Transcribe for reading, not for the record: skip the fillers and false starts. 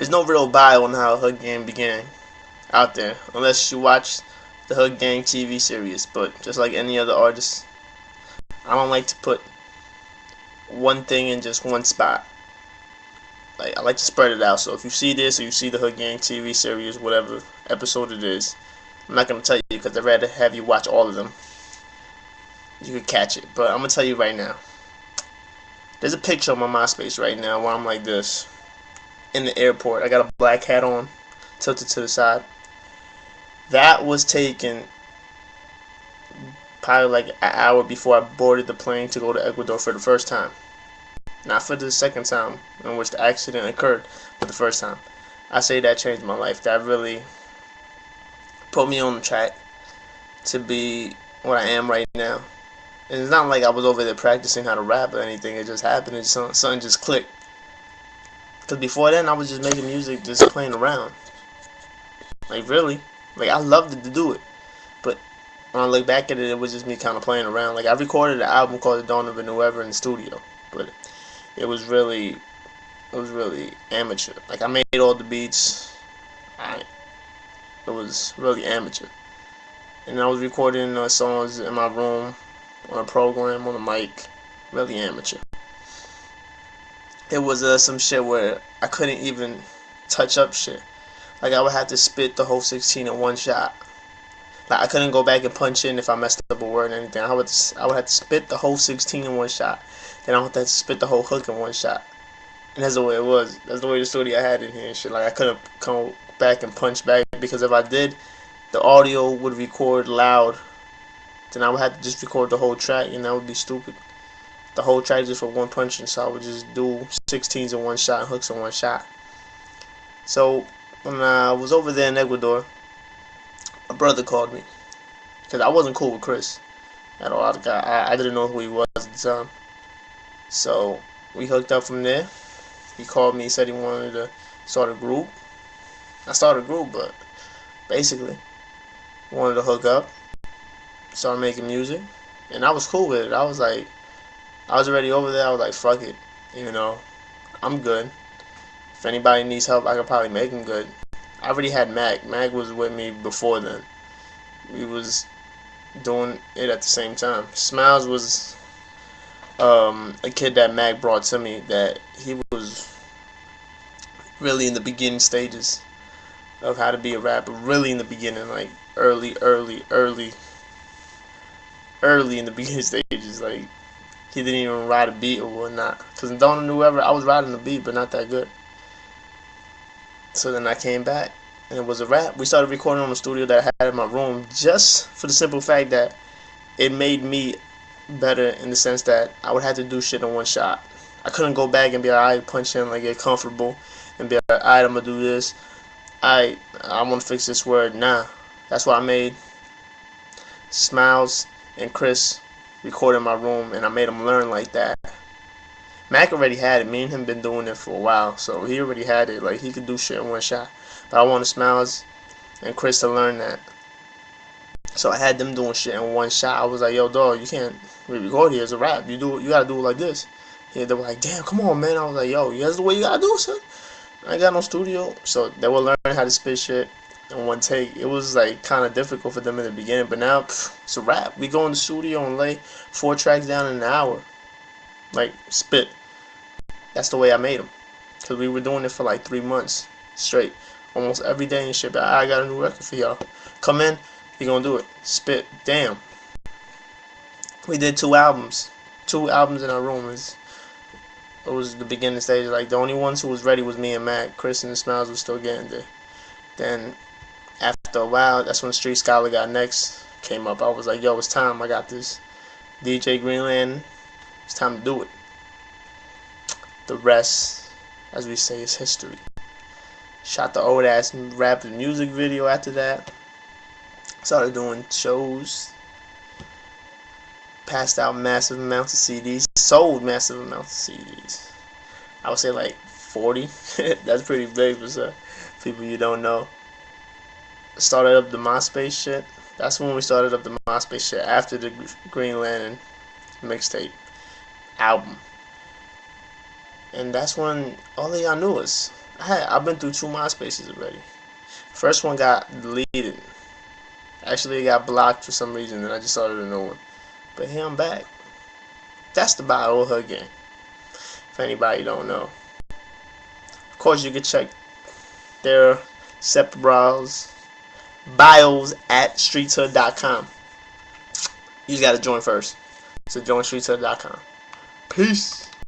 There's no real bio on how Hood Gang began out there, unless you watch the Hood Gang TV series. But just like any other artist, I don't like to put one thing in just one spot. Like, I like to spread it out. So if you see this or you see the Hood Gang TV series, whatever episode it is, I'm not gonna tell you because I'd rather have you watch all of them. You could catch it, but I'm gonna tell you right now. There's a picture on my MySpace right now where I'm like this in the airport. I got a black hat on, tilted to the side. That was taken probably like an hour before I boarded the plane to go to Ecuador for the first time. Not for the second time in which the accident occurred, but the first time. I say that changed my life. That really put me on the track to be what I am right now. And it's not like I was over there practicing how to rap or anything. It just happened and something just clicked. Because before then, I was just making music, just playing around. Like, really. Like, I loved to do it. But when I look back at it, it was just me kind of playing around. Like, I recorded an album called The Dawn of a New Ever in the studio. But it was really amateur. Like, I made all the beats. It was really amateur. And I was recording songs in my room, on a program, on a mic. Really amateur. It was some shit where I couldn't even touch up shit. Like, I would have to spit the whole 16 in one shot. Like, I couldn't go back and punch in if I messed up a word or anything. I would have to spit the whole 16 in one shot. Then I would have to spit the whole hook in one shot. And that's the way it was. That's the way the studio I had in here and shit. Like, I couldn't come back and punch back, because if I did, the audio would record loud. Then I would have to just record the whole track, and that would be stupid. The whole track just for one punch, and so I would just do 16s in one shot, hooks in one shot. So when I was over there in Ecuador, a brother called me, because I wasn't cool with Chris at all. I didn't know who he was at the time. So we hooked up from there. He called me, said he wanted to start a group. I started a group, but basically wanted to hook up, start making music, and I was cool with it. I was already over there. I was like, fuck it, I'm good. If anybody needs help, I could probably make them good. I already had Mag. Mag was with me before then. We was doing it at the same time. Smiles was a kid that Mag brought to me, that he was really in the beginning stages of how to be a rapper. Really in the beginning, like early in the beginning stages. Like, he didn't even ride a beat or whatnot. Because in Don't Know Ever, I was riding the beat, but not that good. So then I came back, and it was a rap. We started recording on the studio that I had in my room, just for the simple fact that it made me better, in the sense that I would have to do shit in one shot. I couldn't go back and be like, alright, punch in, like, get comfortable, and be like, alright, I'm gonna do this. I want to fix this word. Nah. That's why I made Smiles and Chris record in my room, and I made them learn like that. Mac already had it. Me and him been doing it for a while, so he already had it. Like, he could do shit in one shot. But I wanted Smiles and Chris to learn that. So I had them doing shit in one shot. I was like, yo, dog, you can't re-record here as a rap. You gotta do it like this. Yeah, they were like, damn, come on, man. I was like, yo, that's the way you gotta do it, son. I ain't got no studio. So they were learning how to spit shit in one take. It was like kind of difficult for them in the beginning, but now it's a rap. We go in the studio and lay 4 tracks down in an hour. Like, spit. That's the way I made them. Because we were doing it for like 3 months straight. Almost every day and shit. But I got a new record for y'all. Come in, we gonna do it. Spit. Damn. We did 2 albums. 2 albums in our room. It was the beginning stage. Like, the only ones who was ready was me and Mac. Chris and the Smiles was still getting there. Then, after a while, that's when Street Skolla Got Next came up. I was like, yo, it's time. I got this. DJ Greenland. It's time to do it. The rest, as we say, is history. Shot the old ass rap and music video after that. Started doing shows. Passed out massive amounts of CDs. Sold massive amounts of CDs. I would say like 40. That's pretty big for some people you don't know. Started up the MySpace shit. That's when we started up the MySpace shit. After the Green Lantern mixtape album. And that's when all of y'all knew us. I've been through 2 MySpaces already. First one got deleted. Actually, it got blocked for some reason, and I just started a new one. But here I'm back. That's the bio of her game. If anybody don't know, of course you can check their separate bios at StreetSkollaDiary.com. You just gotta join first. So join StreetSkollaDiary.com. Peace.